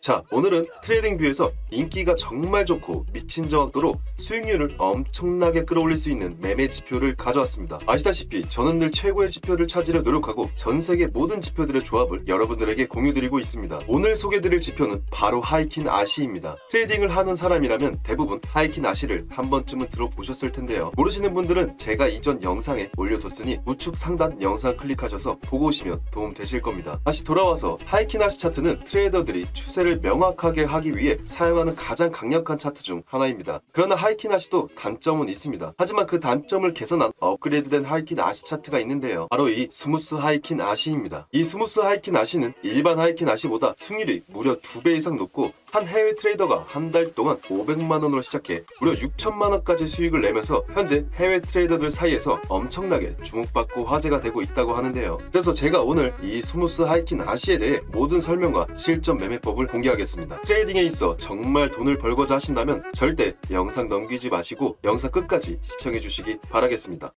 자, 오늘은 트레이딩뷰에서 인기가 정말 좋고 미친 정확도로 수익률을 엄청나게 끌어올릴 수 있는 매매 지표를 가져왔습니다. 아시다시피 저는 늘 최고의 지표를 찾으려 노력하고 전 세계 모든 지표들의 조합을 여러분들에게 공유드리고 있습니다. 오늘 소개드릴 지표는 바로 하이킨 아시입니다. 트레이딩을 하는 사람이라면 대부분 하이킨 아시를 한 번쯤은 들어보셨을 텐데요. 모르시는 분들은 제가 이전 영상에 올려뒀으니 우측 상단 영상 클릭하셔서 보고 오시면 도움 되실 겁니다. 다시 돌아와서 하이킨 아시 차트는 트레이더들이 추세를 명확하게 하기 위해 사용하는 가장 강력한 차트 중 하나입니다. 그러나 하이킨 아시도 단점은 있습니다. 하지만 그 단점을 개선한 업그레이드된 하이킨 아시 차트가 있는데요. 바로 이 스무스 하이킨 아시입니다. 이 스무스 하이킨 아시는 일반 하이킨 아시보다 승률이 무려 2배 이상 높고 한 해외 트레이더가 한 달 동안 500만 원으로 시작해 무려 6천만 원까지 수익을 내면서 현재 해외 트레이더들 사이에서 엄청나게 주목받고 화제가 되고 있다고 하는데요. 그래서 제가 오늘 이 스무스 하이킨 아시에 대해 모든 설명과 실전 매매법을 공개하겠습니다. 트레이딩에 있어 정말 돈을 벌고자 하신다면 절대 영상 넘기지 마시고 영상 끝까지 시청해 주시기 바라겠습니다.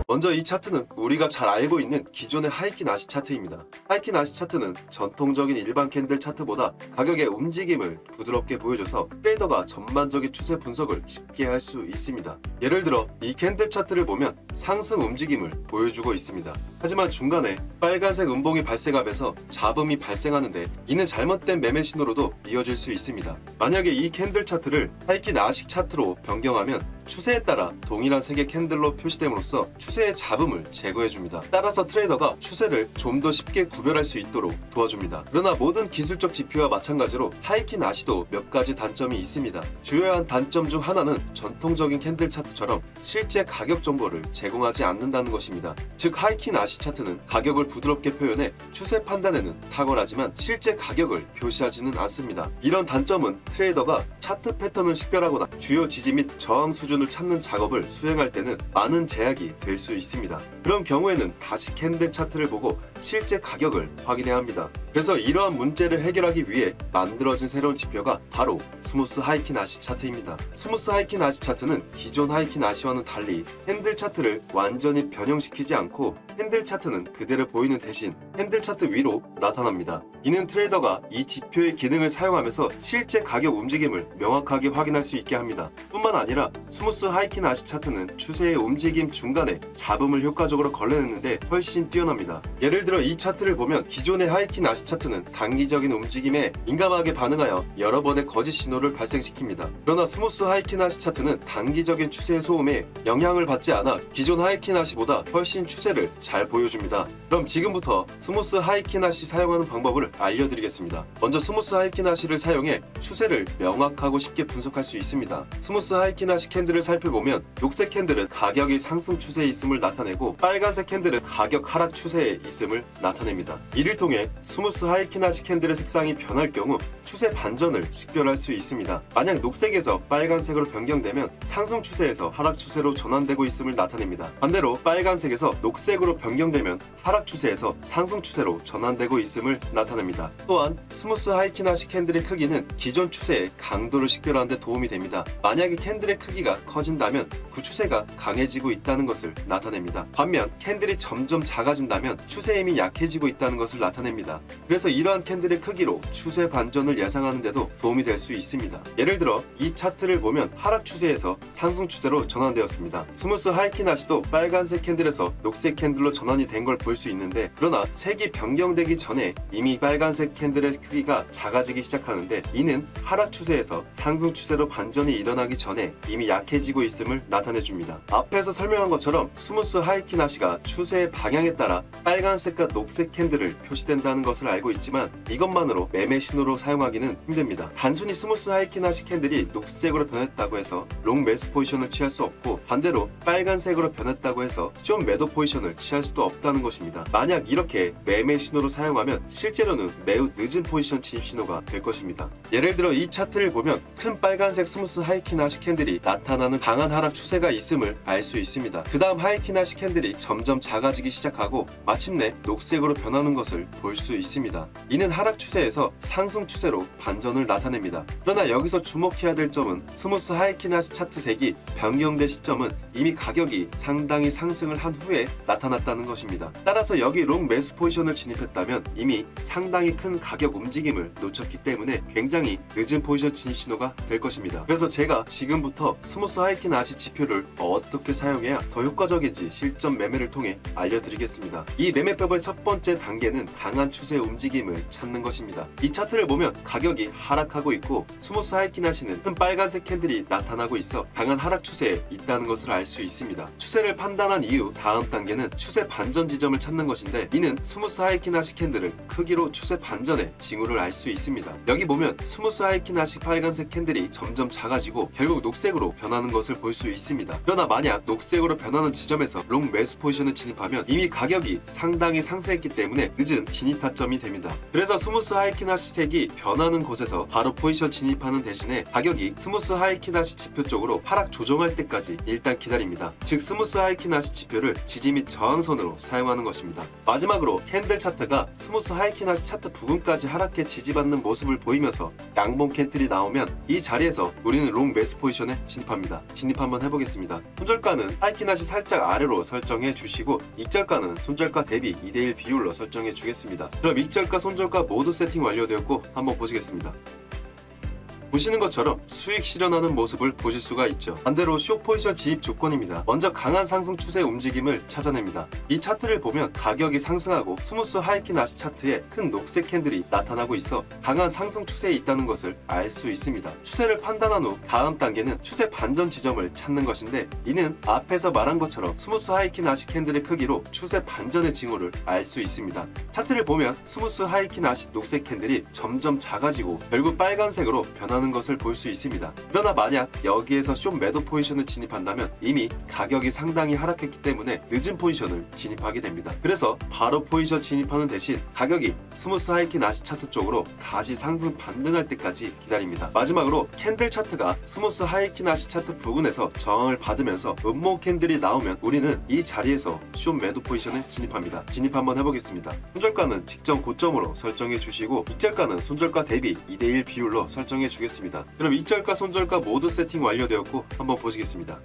먼저 이 차트는 우리가 잘 알고 있는 기존의 하이킨 아시 차트입니다. 하이킨 아시 차트는 전통적인 일반 캔들 차트보다 가격의 움직임을 부드럽게 보여줘서 트레이더가 전반적인 추세 분석을 쉽게 할 수 있습니다. 예를 들어 이 캔들 차트를 보면 상승 움직임을 보여주고 있습니다. 하지만 중간에 빨간색 음봉이 발생하면서 잡음이 발생하는데 이는 잘못된 매매 신호로도 이어질 수 있습니다. 만약에 이 캔들 차트를 하이킨 아시 차트로 변경하면 추세에 따라 동일한 색의 캔들로 표시됨으로써 추세의 잡음을 제거해줍니다. 따라서 트레이더가 추세를 좀 더 쉽게 구별할 수 있도록 도와줍니다. 그러나 모든 기술적 지표와 마찬가지로 하이킨 아시도 몇 가지 단점이 있습니다. 주요한 단점 중 하나는 전통적인 캔들 차트처럼 실제 가격 정보를 제공하지 않는다는 것입니다. 즉 하이킨 아시 차트는 가격을 부드럽게 표현해 추세 판단에는 탁월하지만 실제 가격을 표시하지는 않습니다. 이런 단점은 트레이더가 차트 패턴을 식별하거나 주요 지지 및 저항 수준을 찾는 작업을 수행할 때는 많은 제약이 될 수 있습니다. 그런 경우에는 다시 캔들 차트를 보고 실제 가격을 확인해야 합니다. 그래서 이러한 문제를 해결하기 위해 만들어진 새로운 지표가 바로 스무스 하이킨 아시 차트입니다. 스무스 하이킨 아시 차트는 기존 하이킨 아시와는 달리 캔들 차트를 완전히 변형시키지 않고 캔들 차트는 그대로 보이는 대신 캔들 차트 위로 나타납니다. 이는 트레이더가 이 지표의 기능을 사용하면서 실제 가격 움직임을 명확하게 확인할 수 있게 합니다. 뿐만 아니라 스무스 하이킨 아시 차트는 추세의 움직임 중간에 잡음을 효과적으로 걸러내는데 훨씬 뛰어납니다. 예를 들어 이 차트를 보면 기존의 하이킨 아시 차트는 단기적인 움직임에 민감하게 반응하여 여러 번의 거짓 신호를 발생시킵니다. 그러나 스무스 하이킨 아시 차트는 단기적인 추세 소음에 영향을 받지 않아 기존 하이킨 아시보다 훨씬 추세를 잘 보여줍니다. 그럼 지금부터 스무스 하이킨 아시 사용하는 방법을 알려드리겠습니다. 먼저 스무스 하이킨 아시를 사용해 추세를 명확하고 쉽게 분석할 수 있습니다. 스무스 하이킨 아시 캔들을 살펴보면 녹색 캔들은 가격이 상승 추세에 있음을 나타내고 빨간색 캔들은 가격 하락 추세에 있음을 나타냅니다. 이를 통해 스무스 하이킨 아시 캔들의 색상이 변할 경우 추세 반전을 식별할 수 있습니다. 만약 녹색에서 빨간색으로 변경되면 상승 추세에서 하락 추세로 전환되고 있음을 나타냅니다. 반대로 빨간색에서 녹색으로 변경되면 하락 추세에서 상승 추세로 전환되고 있음을 나타냅니다. 또한 스무스 하이킨 아시 캔들의 크기는 기존 추세의 강도를 식별하는 데 도움이 됩니다. 만약에 캔들의 크기가 커진다면 그 추세가 강해지고 있다는 것을 나타냅니다. 반면 캔들이 점점 작아진다면 추세 힘이 약해지고 있다는 것을 나타냅니다. 그래서 이러한 캔들의 크기로 추세 반전을 예상하는 데도 도움이 될 수 있습니다. 예를 들어 이 차트를 보면 하락 추세에서 상승 추세로 전환되었습니다. 스무스 하이킨 아시도 빨간색 캔들에서 녹색 캔들로 전환이 된 걸 볼 수 있는데 그러나 색이 변경되기 전에 이미 빨간색 캔들의 크기가 작아지기 시작하는데 이는 하락 추세에서 상승 추세로 반전이 일어나기 전에 이미 약해지고 있음을 나타내줍니다. 앞에서 설명한 것처럼 스무스 하이킨 아시가 추세의 방향에 따라 빨간색과 녹색 캔들을 표시된다는 것을 알고 있지만 이것만으로 매매 신호로 사용하기는 힘듭니다. 단순히 스무스 하이킨 아시 캔들이 녹색으로 변했다고 해서 롱 매수 포지션을 취할 수 없고 반대로 빨간색으로 변했다고 해서 숏 매도 포지션을 취할 수도 없다는 것입니다. 만약 이렇게 매매 신호로 사용하면 실제로는 매우 늦은 포지션 진입 신호가 될 것입니다. 예를 들어 이 차트를 보면 큰 빨간색 스무스 하이킨 아시 캔들이 나타나 나타나는 강한 하락 추세가 있음을 알 수 있습니다. 그 다음 하이키나시 캔들이 점점 작아지기 시작하고 마침내 녹색으로 변하는 것을 볼 수 있습니다. 이는 하락 추세에서 상승 추세로 반전을 나타냅니다. 그러나 여기서 주목해야 될 점은 스무스 하이키나시 차트 색이 변경된 시점은 이미 가격이 상당히 상승을 한 후에 나타났다는 것입니다. 따라서 여기 롱 매수 포지션을 진입했다면 이미 상당히 큰 가격 움직임을 놓쳤기 때문에 굉장히 늦은 포지션 진입 신호가 될 것입니다. 그래서 제가 지금부터 스무스 하이키나시 지표를 어떻게 사용해야 더 효과적인지 실전 매매를 통해 알려드리겠습니다. 이 매매법의 첫 번째 단계는 강한 추세 움직임을 찾는 것입니다. 이 차트를 보면 가격이 하락하고 있고 스무스 하이키나시는 큰 빨간색 캔들이 나타나고 있어 강한 하락 추세에 있다는 것을 알 수 있습니다. 추세를 판단한 이후 다음 단계는 추세 반전 지점을 찾는 것인데 이는 스무스 하이키나시 캔들을 크기로 추세 반전의 징후를 알 수 있습니다. 여기 보면 스무스 하이키나시 빨간색 캔들이 점점 작아지고 결국 녹색으로 변하는 것을 볼 수 있습니다. 그러나 만약 녹색으로 변하는 지점에서 롱 매수 포지션을 진입하면 이미 가격이 상당히 상승했기 때문에 늦은 진입 타점이 됩니다. 그래서 스무스 하이키나시 색이 변하는 곳에서 바로 포지션 진입하는 대신에 가격이 스무스 하이키나시 지표 쪽으로 하락 조정할 때까지 일단 기다립니다. 즉 스무스 하이키나시 지표를 지지 및 저항선으로 사용하는 것입니다. 마지막으로 캔들 차트가 스무스 하이키나시 차트 부근까지 하락해 지지받는 모습을 보이면서 양봉 캔들이 나오면 이 자리에서 우리는 롱 매수 포지션에 진입합니다. 진입 한번 해보겠습니다. 손절가는 하이키나시 살짝 아래로 설정해 주시고 익절가는 손절가 대비 2대1 비율로 설정해 주겠습니다. 그럼 익절가 손절가 모두 세팅 완료되었고 한번 보시겠습니다. 보시는 것처럼 수익 실현하는 모습을 보실 수가 있죠. 반대로 숏 포지션 진입 조건입니다. 먼저 강한 상승 추세 움직임을 찾아냅니다. 이 차트를 보면 가격이 상승하고 스무스 하이키나시 차트에 큰 녹색 캔들이 나타나고 있어 강한 상승 추세에 있다는 것을 알 수 있습니다. 추세를 판단한 후 다음 단계는 추세 반전 지점을 찾는 것인데 이는 앞에서 말한 것처럼 스무스 하이키나시 캔들의 크기로 추세 반전의 징후를 알 수 있습니다. 차트를 보면 스무스 하이키나시 녹색 캔들이 점점 작아지고 결국 빨간색으로 변하는 것을 볼 수 있습니다. 그러나 만약 여기에서 숏 매도 포지션을 진입한다면 이미 가격이 상당히 하락했기 때문에 늦은 포지션을 진입하게 됩니다. 그래서 바로 포지션 진입하는 대신 가격이 스무스 하이키나시 차트 쪽으로 다시 상승 반등할 때까지 기다립니다. 마지막으로 캔들 차트가 스무스 하이키나시 차트 부근에서 저항을 받으면서 음모 캔들이 나오면 우리는 이 자리에서 숏 매도 포지션에 진입합니다. 진입 한번 해보겠습니다. 손절가는 직전 고점으로 설정해 주시고 익절가는 손절가 대비 2대1 비율로 설정해 주겠습니다. 그럼 익절가 손절가 모두 세팅 완료되었고 한번 보시겠습니다.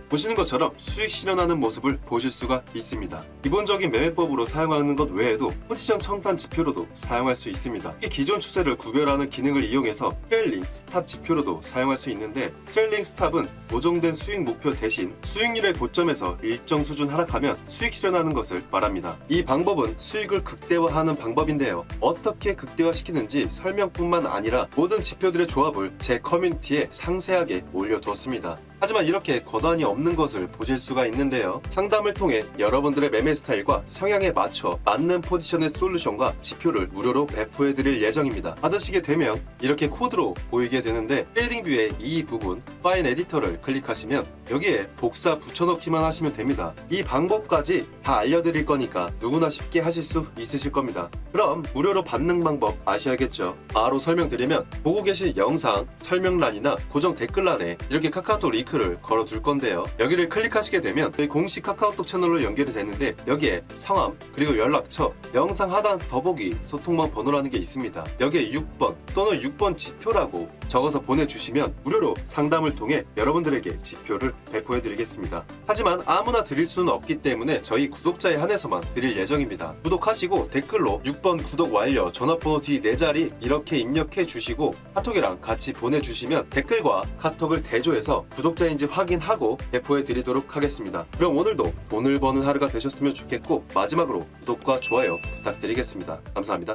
보시는 것처럼 수익 실현하는 모습을 보실 수가 있습니다. 기본적인 매매법으로 사용하는 것 외에도 포지션 청산 지표로도 사용할 수 있습니다. 기존 추세를 구별하는 기능을 이용해서 트레일링 스탑 지표로도 사용할 수 있는데 트레일링 스탑은 고정된 수익 목표 대신 수익률의 고점에서 일정 수준 하락하면 수익 실현하는 것을 말합니다. 이 방법은 수익을 극대화하는 방법인데요. 어떻게 극대화시키는지 설명뿐만 아니라 모든 지표들의 조합을 제 커뮤니티에 상세하게 올려두었습니다. 하지만 이렇게 권한이 없는 것을 보실 수가 있는데요. 상담을 통해 여러분들의 매매 스타일과 성향에 맞춰 맞는 포지션의 솔루션과 지표를 무료로 배포해드릴 예정입니다. 받으시게 되면 이렇게 코드로 보이게 되는데 트레이딩뷰의 이 부분 파일 에디터를 클릭하시면 여기에 복사 붙여넣기만 하시면 됩니다. 이 방법까지 다 알려드릴 거니까 누구나 쉽게 하실 수 있으실 겁니다. 그럼 무료로 받는 방법 아셔야겠죠. 바로 설명드리면 보고 계신 영상 설명란이나 고정 댓글란에 이렇게 카카오톡 링크를 걸어둘 건데요. 여기를 클릭하시게 되면 저희 공식 카카오톡 채널로 연결이 되는데 여기에 성함 그리고 연락처 영상 하단 더보기 소통방 번호라는 게 있습니다. 여기에 6번 또는 6번 지표라고 적어서 보내주시면 무료로 상담을 통해 여러분들에게 지표를 배포해드리겠습니다. 하지만 아무나 드릴 수는 없기 때문에 저희 구독자에 한해서만 드릴 예정입니다. 구독하시고 댓글로 6번 구독 완료 전화번호 뒤 4자리 이렇게 입력해 주시고 카톡이랑 같이 보내주시면 댓글과 카톡을 대조해서 구독자인지 확인하고 배포해 드리도록 하겠습니다. 그럼 오늘도 돈을 버는 하루가 되셨으면 좋겠고 마지막으로 구독과 좋아요 부탁드리겠습니다. 감사합니다.